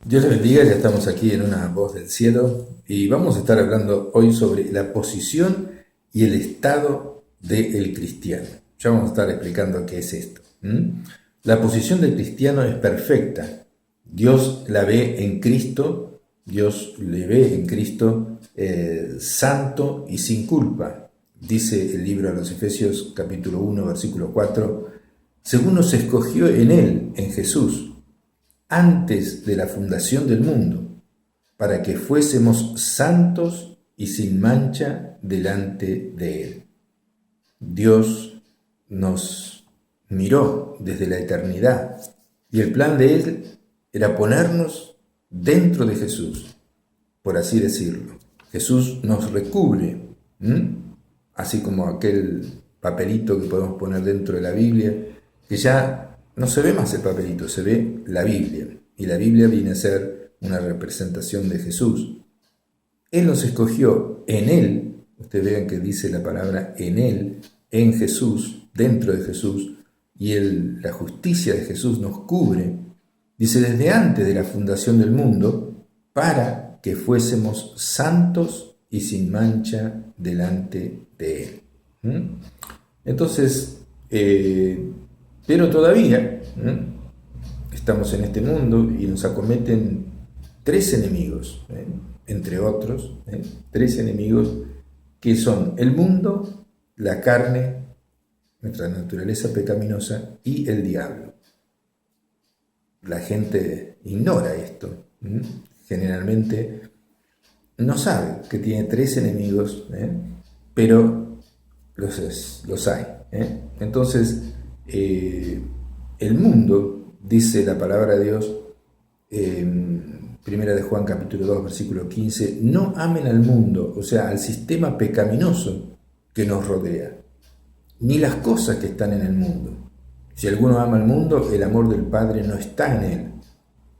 Dios les bendiga, ya estamos aquí en una voz del cielo y vamos a estar hablando hoy sobre la posición y el estado del cristiano. Ya vamos a estar explicando qué es esto. La posición del cristiano es perfecta. Dios la ve en Cristo, Dios le ve en Cristo santo y sin culpa. Dice el libro a los Efesios capítulo 1, versículo 4, según nos escogió en Él, en Jesús, antes de la fundación del mundo, para que fuésemos santos y sin mancha delante de Él. Dios nos miró desde la eternidad y el plan de Él era ponernos dentro de Jesús, por así decirlo. Jesús nos recubre, así como aquel papelito que podemos poner dentro de la Biblia, que ya no se ve más el papelito, se ve la Biblia. Y la Biblia viene a ser una representación de Jesús. Él nos escogió en Él, ustedes vean que dice la palabra en Él, en Jesús, dentro de Jesús, y la justicia de Jesús nos cubre, dice desde antes de la fundación del mundo, para que fuésemos santos y sin mancha delante de Él. Entonces, pero todavía estamos en este mundo y nos acometen tres enemigos, entre otros, tres enemigos que son el mundo, la carne, nuestra naturaleza pecaminosa y el diablo. La gente ignora esto. Generalmente no sabe que tiene tres enemigos, pero los hay. Entonces, el mundo, dice la palabra de Dios, Primera de Juan capítulo 2, versículo 15, no amen al mundo, o sea, al sistema pecaminoso que nos rodea, ni las cosas que están en el mundo. Si alguno ama al mundo, el amor del Padre no está en él.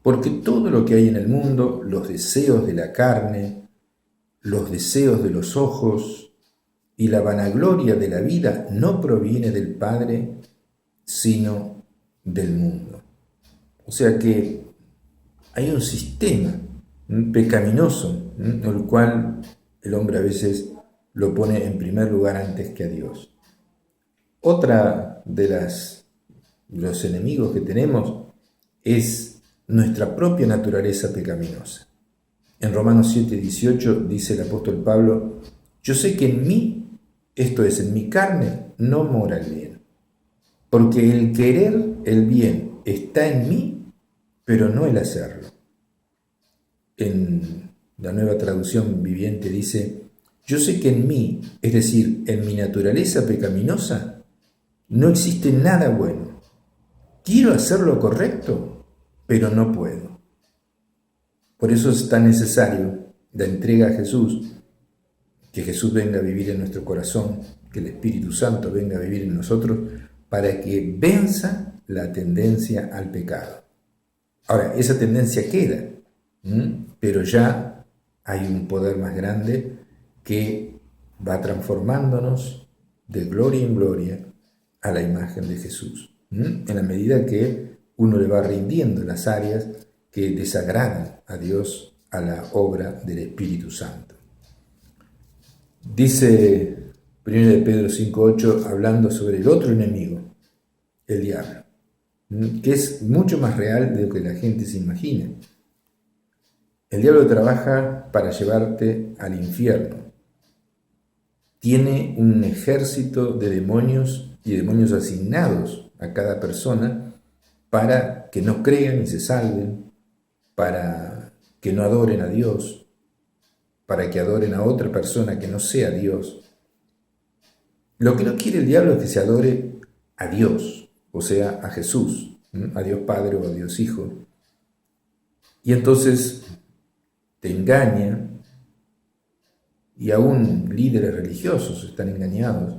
Porque todo lo que hay en el mundo, los deseos de la carne, los deseos de los ojos y la vanagloria de la vida no proviene del Padre, sino del mundo. O sea que hay un sistema pecaminoso, el cual el hombre a veces lo pone en primer lugar antes que a Dios. Otra de los enemigos que tenemos es nuestra propia naturaleza pecaminosa. En Romanos 7:18 dice el apóstol Pablo, yo sé que en mí, esto es, en mi carne, no mora el bien, porque el querer el bien está en mí, pero no el hacerlo. En la Nueva Traducción Viviente dice, yo sé que en mí, es decir, en mi naturaleza pecaminosa, no existe nada bueno. Quiero hacer lo correcto, pero no puedo. Por eso es tan necesario la entrega a Jesús, que Jesús venga a vivir en nuestro corazón, que el Espíritu Santo venga a vivir en nosotros, para que venza la tendencia al pecado. Ahora, esa tendencia queda, pero ya hay un poder más grande que va transformándonos de gloria en gloria a la imagen de Jesús, en la medida que uno le va rindiendo las áreas que desagradan a Dios a la obra del Espíritu Santo. Dice 1 de Pedro 5:8, hablando sobre el otro enemigo, el diablo, que es mucho más real de lo que la gente se imagina. El diablo trabaja para llevarte al infierno. Tiene un ejército de demonios y demonios asignados a cada persona para que no crean y se salven, para que no adoren a Dios, para que adoren a otra persona que no sea Dios. Lo que no quiere el diablo es que se adore a Dios, o sea, a Jesús, a Dios Padre o a Dios Hijo. Y entonces te engaña, y aún líderes religiosos están engañados,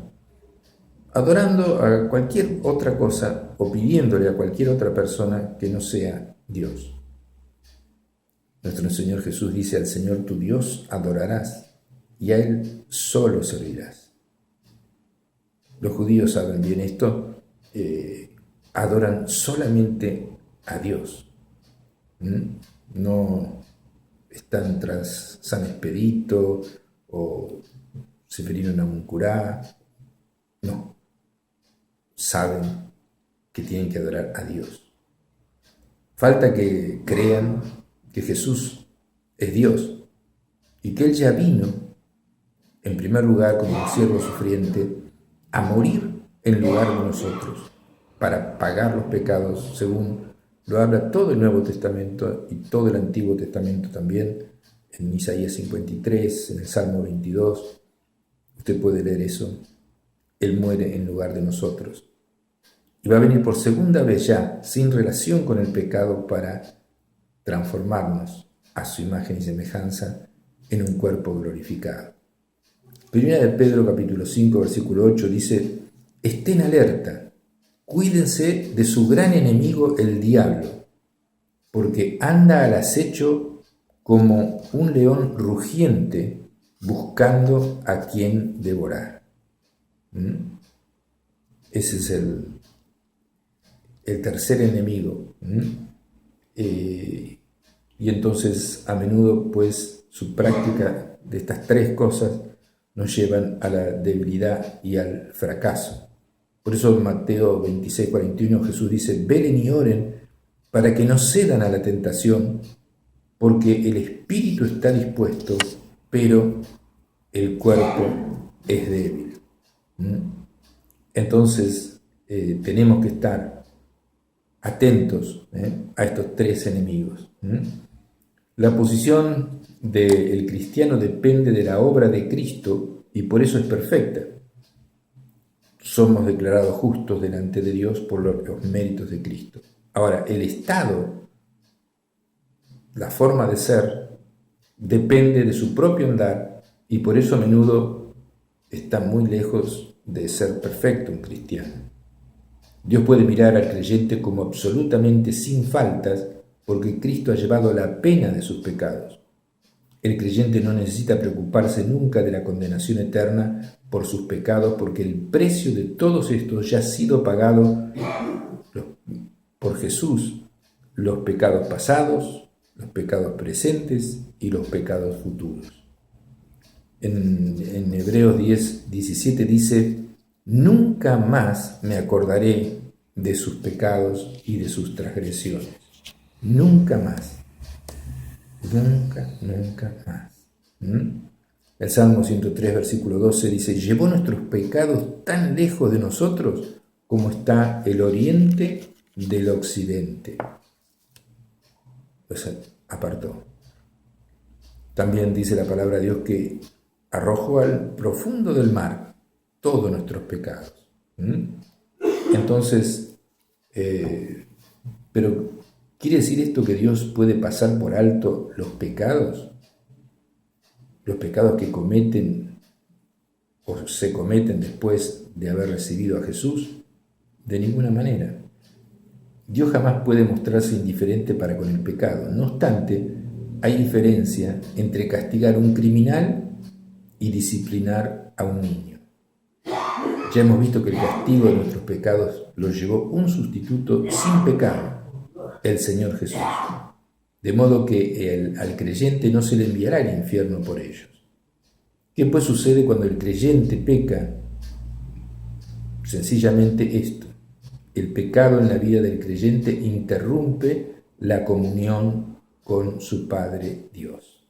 adorando a cualquier otra cosa o pidiéndole a cualquier otra persona que no sea Dios. Nuestro Señor Jesús dice, al Señor tu Dios adorarás y a Él solo servirás. Los judíos saben bien esto, adoran solamente a Dios. No están tras San Expedito o Seferino Namuncurá, no, saben que tienen que adorar a Dios. Falta que crean que Jesús es Dios y que Él ya vino, en primer lugar, como un siervo sufriente, a morir en lugar de nosotros, para pagar los pecados, según lo habla todo el Nuevo Testamento y todo el Antiguo Testamento también, en Isaías 53, en el Salmo 22. Usted puede leer eso. Él muere en lugar de nosotros. Y va a venir por segunda vez ya, sin relación con el pecado, para transformarnos a su imagen y semejanza en un cuerpo glorificado. Primera de Pedro capítulo 5, versículo 8 dice: estén alerta, cuídense de su gran enemigo el diablo, porque anda al acecho como un león rugiente buscando a quien devorar. Ese es el tercer enemigo. Y entonces a menudo pues su práctica de estas tres cosas nos llevan a la debilidad y al fracaso. Por eso en Mateo 26, 41 Jesús dice: velen y oren para que no cedan a la tentación, porque el espíritu está dispuesto, pero el cuerpo es débil. Entonces tenemos que estar atentos a estos tres enemigos. La posición del cristiano depende de la obra de Cristo y por eso es perfecta. Somos declarados justos delante de Dios por los méritos de Cristo. Ahora, el estado, la forma de ser, depende de su propio andar y por eso a menudo está muy lejos de ser perfecto un cristiano. Dios puede mirar al creyente como absolutamente sin faltas porque Cristo ha llevado la pena de sus pecados. El creyente no necesita preocuparse nunca de la condenación eterna por sus pecados porque el precio de todos estos ya ha sido pagado por Jesús, los pecados pasados, los pecados presentes y los pecados futuros. En Hebreos 10, 17 dice: nunca más me acordaré de sus pecados y de sus transgresiones. Nunca más. Nunca más. El Salmo 103, versículo 12 dice: llevó nuestros pecados tan lejos de nosotros como está el oriente del occidente. Pues apartó. También dice la palabra de Dios que arrojó al profundo del mar todos nuestros pecados. Entonces, pero ¿quiere decir esto que Dios puede pasar por alto los pecados? Los pecados que cometen o se cometen después de haber recibido a Jesús. De ninguna manera. Dios jamás puede mostrarse indiferente para con el pecado. No obstante, hay diferencia entre castigar a un criminal y disciplinar a un niño. Ya hemos visto que el castigo de nuestros pecados lo llevó un sustituto sin pecado, el Señor Jesús. De modo que al creyente no se le enviará al infierno por ellos. ¿Qué pues sucede cuando el creyente peca? Sencillamente esto: el pecado en la vida del creyente interrumpe la comunión con su Padre Dios.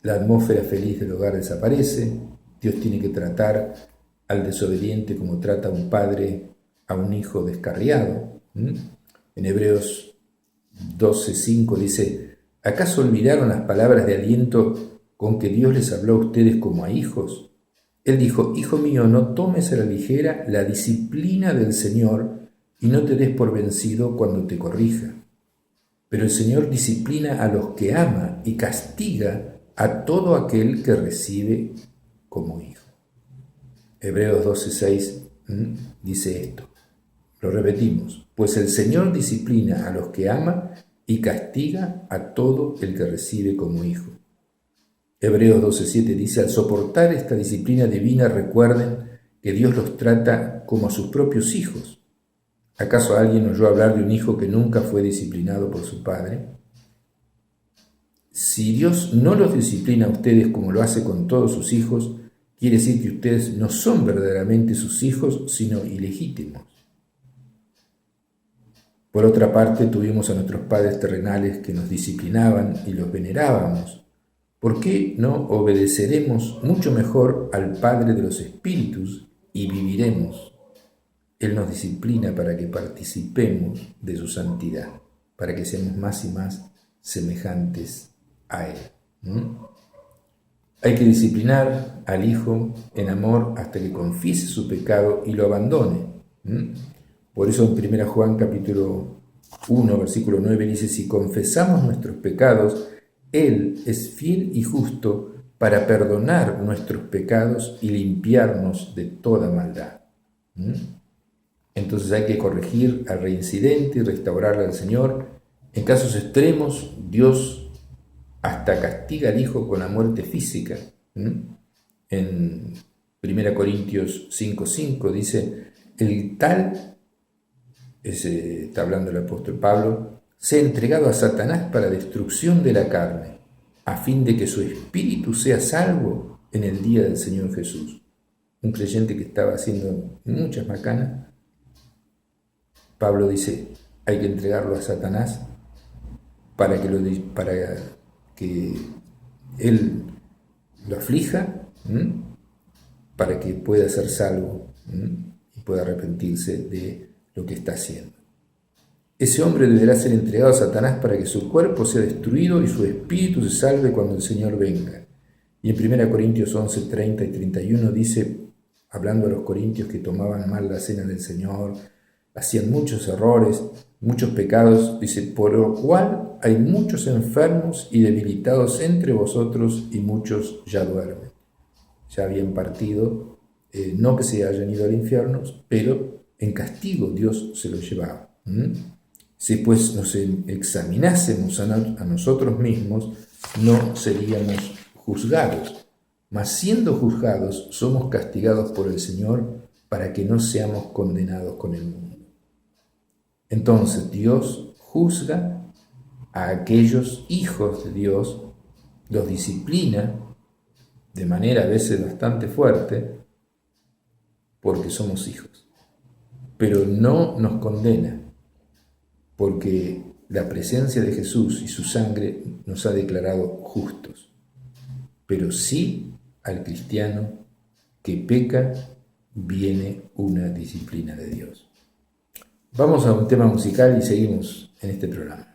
La atmósfera feliz del hogar desaparece. Dios tiene que tratar al desobediente como trata un padre a un hijo descarriado. En Hebreos 12:5 dice: ¿acaso olvidaron las palabras de aliento con que Dios les habló a ustedes como a hijos? Él dijo: hijo mío, no tomes a la ligera la disciplina del Señor y no te des por vencido cuando te corrija. Pero el Señor disciplina a los que ama y castiga a todo aquel que recibe como hijo. Hebreos 12:6 dice esto. Lo repetimos: pues el Señor disciplina a los que ama y castiga a todo el que recibe como hijo. Hebreos 12:7 dice: al soportar esta disciplina divina recuerden que Dios los trata como a sus propios hijos. ¿Acaso alguien oyó hablar de un hijo que nunca fue disciplinado por su padre? Si Dios no los disciplina a ustedes como lo hace con todos sus hijos, quiere decir que ustedes no son verdaderamente sus hijos, sino ilegítimos. Por otra parte, tuvimos a nuestros padres terrenales que nos disciplinaban y los venerábamos. ¿Por qué no obedeceremos mucho mejor al Padre de los Espíritus y viviremos? Él nos disciplina para que participemos de su santidad, para que seamos más y más semejantes a Él. Hay que disciplinar al hijo en amor hasta que confiese su pecado y lo abandone. Por eso en 1 Juan capítulo 1, versículo 9 dice, si confesamos nuestros pecados, Él es fiel y justo para perdonar nuestros pecados y limpiarnos de toda maldad. Entonces hay que corregir al reincidente y restaurarle al Señor. En casos extremos, Dios hasta castiga al hijo con la muerte física. En 1 Corintios 5:5 dice, el tal, está hablando el apóstol Pablo, sea entregado a Satanás para destrucción de la carne, a fin de que su espíritu sea salvo en el día del Señor Jesús. Un creyente que estaba haciendo muchas macanas, Pablo dice, hay que entregarlo a Satanás para que él lo aflija, para que pueda ser salvo y pueda arrepentirse de lo que está haciendo. Ese hombre deberá ser entregado a Satanás para que su cuerpo sea destruido y su espíritu se salve cuando el Señor venga. Y en 1 Corintios 11, 30 y 31 dice, hablando a los corintios que tomaban mal la cena del Señor, hacían muchos errores, muchos pecados, dice, por lo cual hay muchos enfermos y debilitados entre vosotros y muchos ya duermen. Ya habían partido, no que se hayan ido al infierno, pero en castigo Dios se los llevaba. Si pues nos examinásemos a nosotros mismos, no seríamos juzgados, mas siendo juzgados somos castigados por el Señor para que no seamos condenados con el mundo. Entonces Dios juzga a aquellos hijos de Dios, los disciplina de manera a veces bastante fuerte, porque somos hijos, pero no nos condena, porque la presencia de Jesús y su sangre nos ha declarado justos, pero sí al cristiano que peca viene una disciplina de Dios. Vamos a un tema musical y seguimos en este programa.